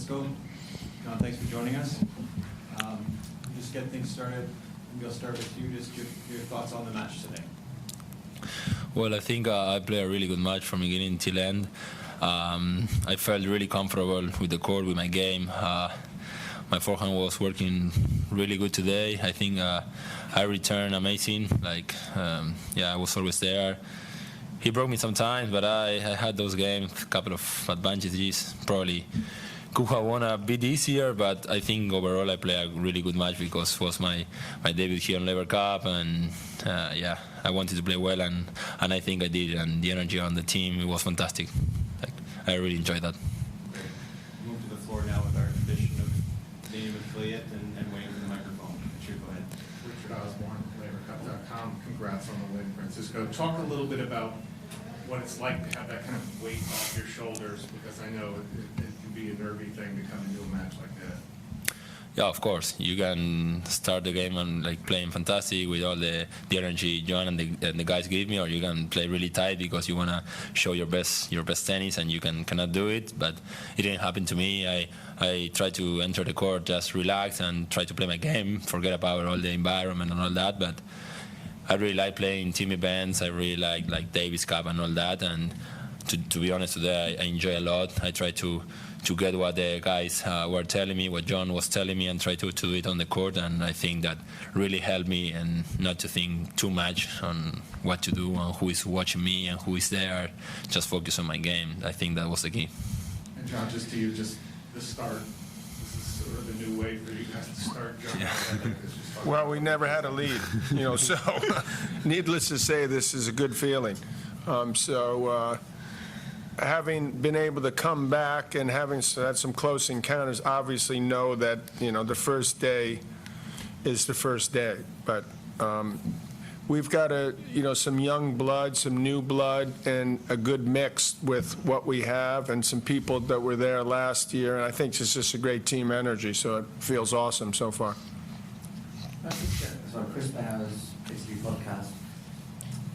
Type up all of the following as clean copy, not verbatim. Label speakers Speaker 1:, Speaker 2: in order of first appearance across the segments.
Speaker 1: Francisco. John, thanks for joining us. Just get things started. We'll start with you. Just your thoughts on the match today.
Speaker 2: Well, I think I played a really good match from beginning till end. I felt really comfortable with the court, with my game. My forehand was working really good today. I think I returned amazing. I was always there. He broke me sometimes, but I had those games, a couple of advantages. Probably could have won a bit easier, but I think overall I played a really good match because it was my debut here on Laver Cup, and I wanted to play well, and I think I did. And the energy on the team, it was fantastic. I really enjoyed that.
Speaker 1: Move to the floor now with our tradition of being able to play it and waiting for the microphone. Richard, go ahead.
Speaker 3: Richard Osborne, LaverCup.com. Congrats on the win, Francisco. Talk a little bit about what it's like to have that kind of weight off your shoulders, because I know it can be a nervy thing to come into a match like that.
Speaker 2: Yeah, of course. You can start the game and playing fantastic with all the energy John and the guys give me, or you can play really tight because you want to show your best tennis and you cannot do it. But it didn't happen to me. I tried to enter the court, just relax and try to play my game, forget about all the environment and all that. But I really like playing team events. I really like Davis Cup and all that. And to be honest, today I enjoy a lot. I try to get what the guys were telling me, what John was telling me, and try to do it on the court. And I think that really helped me, and not to think too much on what to do and who is watching me and who is there. Just focus on my game. I think that was the key.
Speaker 3: And John, just to you, just the start. This is sort of the new way for you guys to start. John,
Speaker 4: well, we never had a lead, so needless to say, this is a good feeling. Having been able to come back and having had some close encounters, obviously know that, the first day is the first day. But we've got some young blood, some new blood, and a good mix with what we have, and some people that were there last year. And I think it's just a great team energy, so it feels awesome so far.
Speaker 5: So Chris Bowers, basically podcast.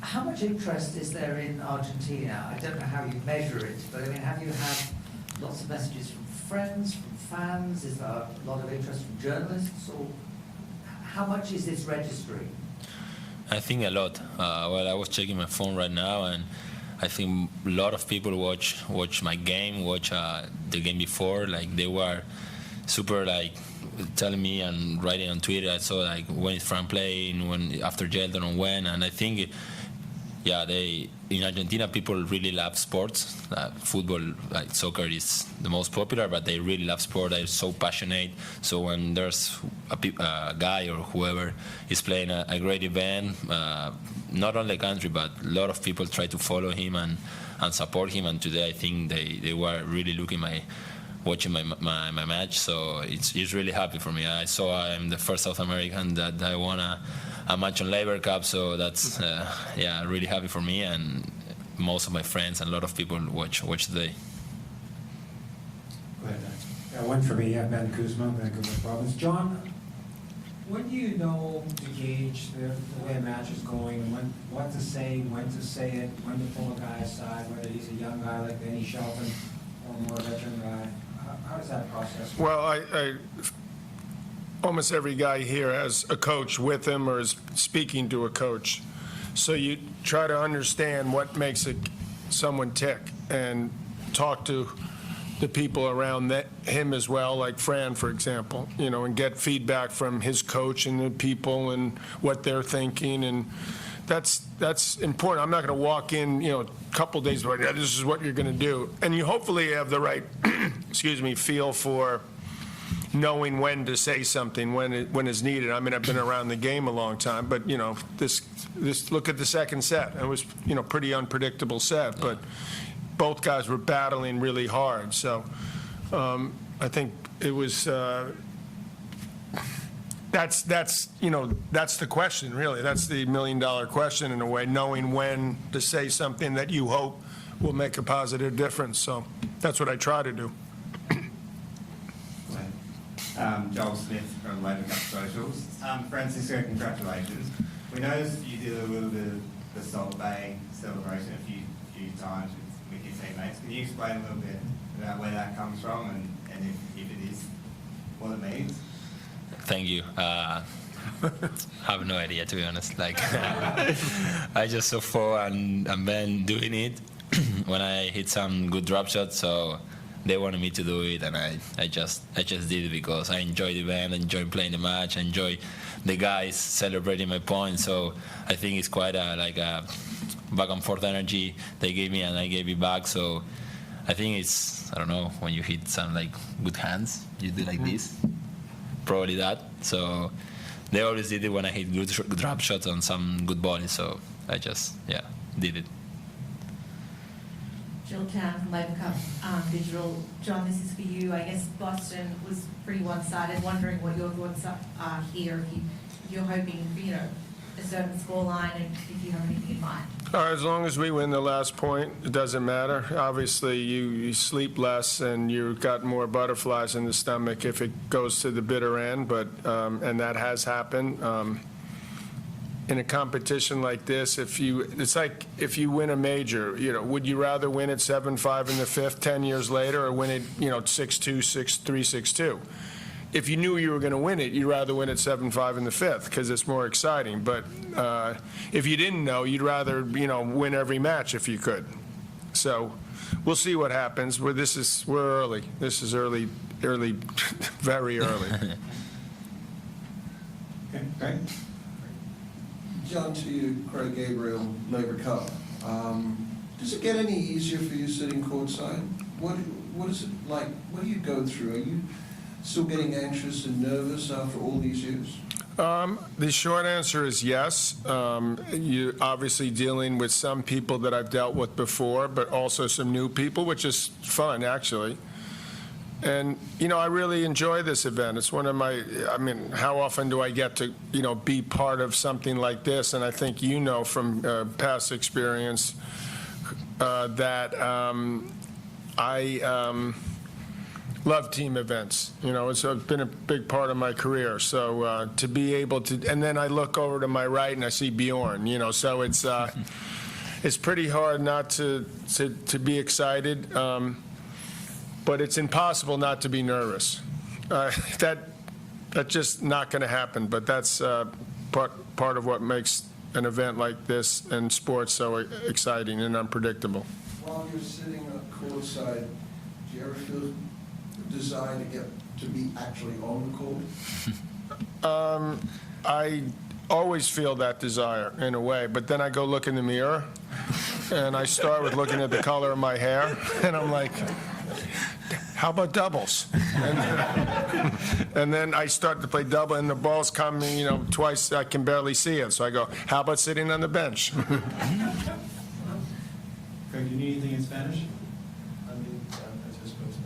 Speaker 5: How much interest is there in Argentina? I don't know how you measure it, but have you had lots of messages from friends, from fans? Is there a lot of interest from journalists? Or how much is this registering?
Speaker 2: I think a lot. Well, I was checking my phone right now, and I think a lot of people watch my game, watch the game before. They were super telling me and writing on Twitter. I saw when it's Frank playing, when after Shelton and when, and I think. Yeah, in Argentina, people really love sports. Football, soccer is the most popular, but they really love sport. They're so passionate. So when there's a guy or whoever is playing a great event, not only the country, but a lot of people try to follow him and support him. And today, I think they were really watching my match. So it's really happy for me. I saw I'm the first South American that I won a match on Laver Cup, so that's really happy for me, and most of my friends and a lot of people watch today.
Speaker 6: Go ahead, Dan. One for me, Ben Kuzma, Vancouver Province. John, when do you know to gauge the way a match is going, what to say, when to say it, when to pull a guy aside, whether he's a young guy like Ben Shelton or a more veteran guy? How does that process work?
Speaker 4: Well, almost every guy here has a coach with him or is speaking to a coach. So you try to understand what makes someone tick and talk to the people around him as well, like Fran, for example, and get feedback from his coach and the people and what they're thinking. And that's important. I'm not going to walk in, a couple days, but this is what you're going to do. And you hopefully have the right, feel for knowing when to say something, when it's needed. I mean, I've been around the game a long time, but this look at the second set. It was pretty unpredictable set, but both guys were battling really hard. So I think it was that's the question, really. That's the $1 million question in a way, knowing when to say something that you hope will make a positive difference. So that's what I try to do.
Speaker 7: Joel Smith from Laver Cup Socials. Francisco, congratulations. We noticed you did a little bit of the Salt Bay celebration a few times with your teammates. Can you explain a little bit about where that comes from And if it is, what it means?
Speaker 2: Thank you. I have no idea, to be honest. Like, I just saw Fo and Ben doing it when I hit some good drop shots, so they wanted me to do it, and I just did it because I enjoy the event, I enjoy playing the match, I enjoy the guys celebrating my points. So I think it's quite a back and forth energy they gave me and I gave it back. So I think it's, I don't know, when you hit some like good hands, you do like this, probably that. So they always did it when I hit good drop shots on some good volleys. So I just did it.
Speaker 8: Jill Tan from Laver Cup Digital. John, this is for you. I guess Boston was pretty one-sided. Wondering what your thoughts are here. If you're hoping for, a certain scoreline, and if you have anything in mind.
Speaker 4: As long as we win the last point, it doesn't matter. Obviously, you sleep less and you've got more butterflies in the stomach if it goes to the bitter end, but and that has happened. In a competition like this, it's like if you win a major, would you rather win it 7-5 in the fifth 10 years later, or win it, 6-2, 6-3, 6-2? If you knew you were going to win it, you'd rather win it 7-5 in the fifth because it's more exciting. But if you didn't know, you'd rather, win every match if you could. So we'll see what happens. We're early. This is early, very early.
Speaker 3: Okay, great.
Speaker 9: John, to you, Craig Gabriel, Laver Cup. Does it get any easier for you sitting courtside? What is it like? What do you go through? Are you still getting anxious and nervous after all these years?
Speaker 4: The short answer is yes. You're obviously dealing with some people that I've dealt with before, but also some new people, which is fun, actually. And, I really enjoy this event. It's one of how often do I get to, be part of something like this? And I think from past experience that I love team events. It's been a big part of my career. So to be able to, and then I look over to my right and I see Bjorn, so it's pretty hard not to be excited. But it's impossible not to be nervous. That's just not going to happen. But that's part of what makes an event like this and sports so exciting and unpredictable.
Speaker 9: While you're sitting courtside, do you ever feel the desire to get to be actually on the court?
Speaker 4: I always feel that desire in a way, but then I go look in the mirror, and I start with looking at the color of my hair, and I'm like, how about doubles? And then I start to play double, and the ball's coming, twice. I can barely see it. So I go, how about sitting on the bench?
Speaker 1: Craig, do you need anything in Spanish? I suppose.